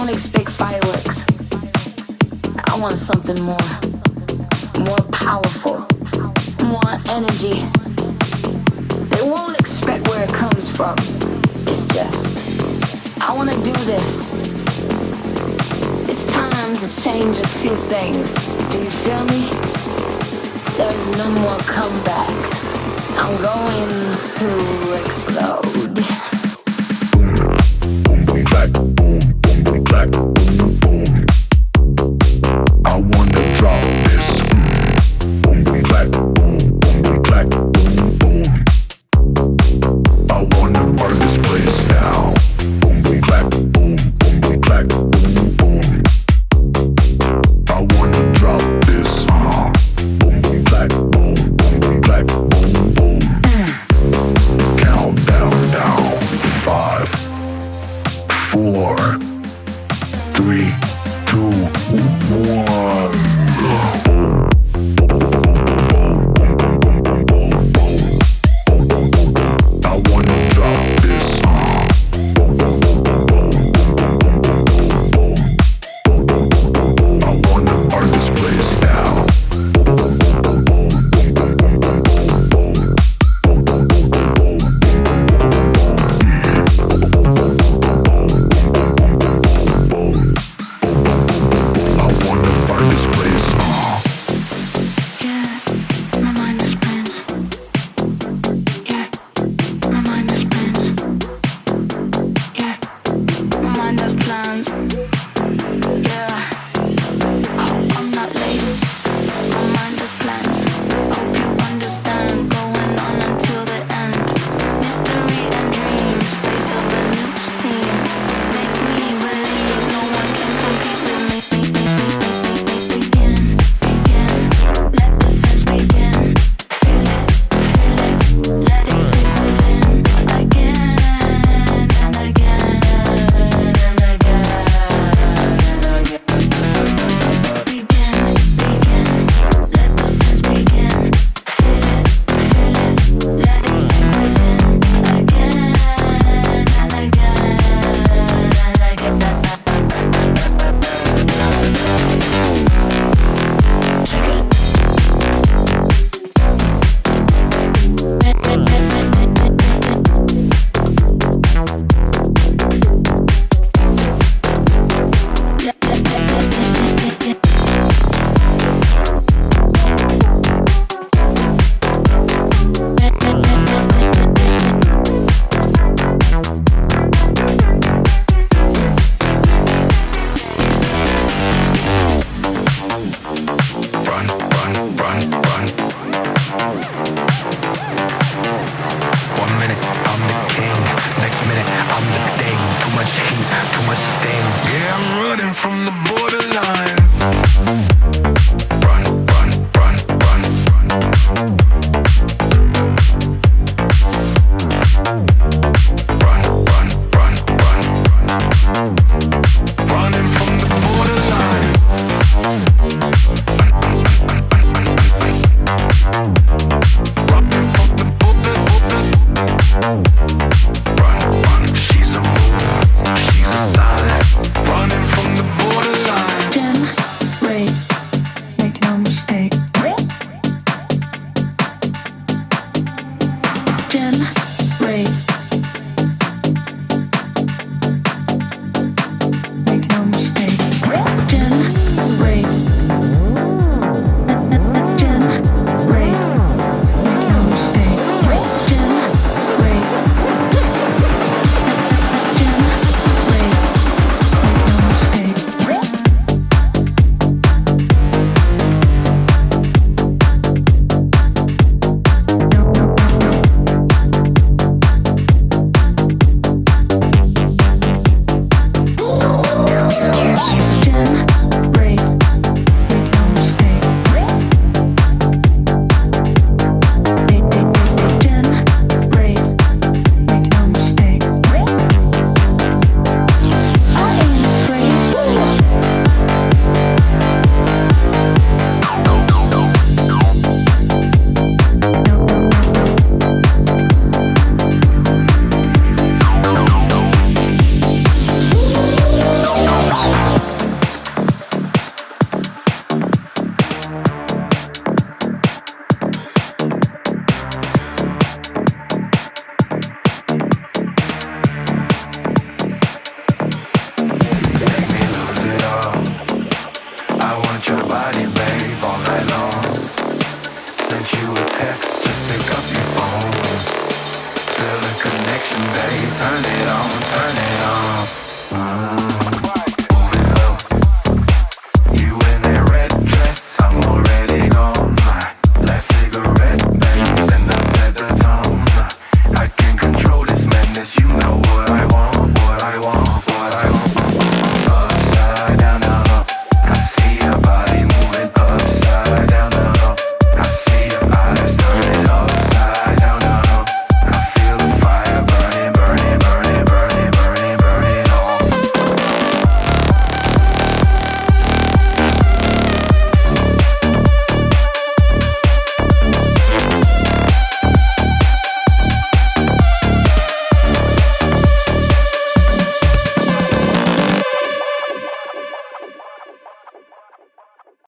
won't expect fireworks. I want something more powerful, more energy. They won't expect where it comes from. It's just, I want to do this. It's time to change a few things. Do you feel me? There's no more comeback. I'm going to explode. Boom, boom, clack, boom, boom, boom, clack, boom, boom. I wanna drop this. Boom, boom, clack, boom, boom, boom, clack, boom, boom. I wanna burn this place down. Boom, boom, clack, boom, boom, boom, clack, boom, boom. I wanna drop this. Boom, boom, clack, boom, boom, boom, clack, boom, boom. Count down. 5, 4, 3, 2, 1. I wanna drop this. I wanna burn this place down. turn it up.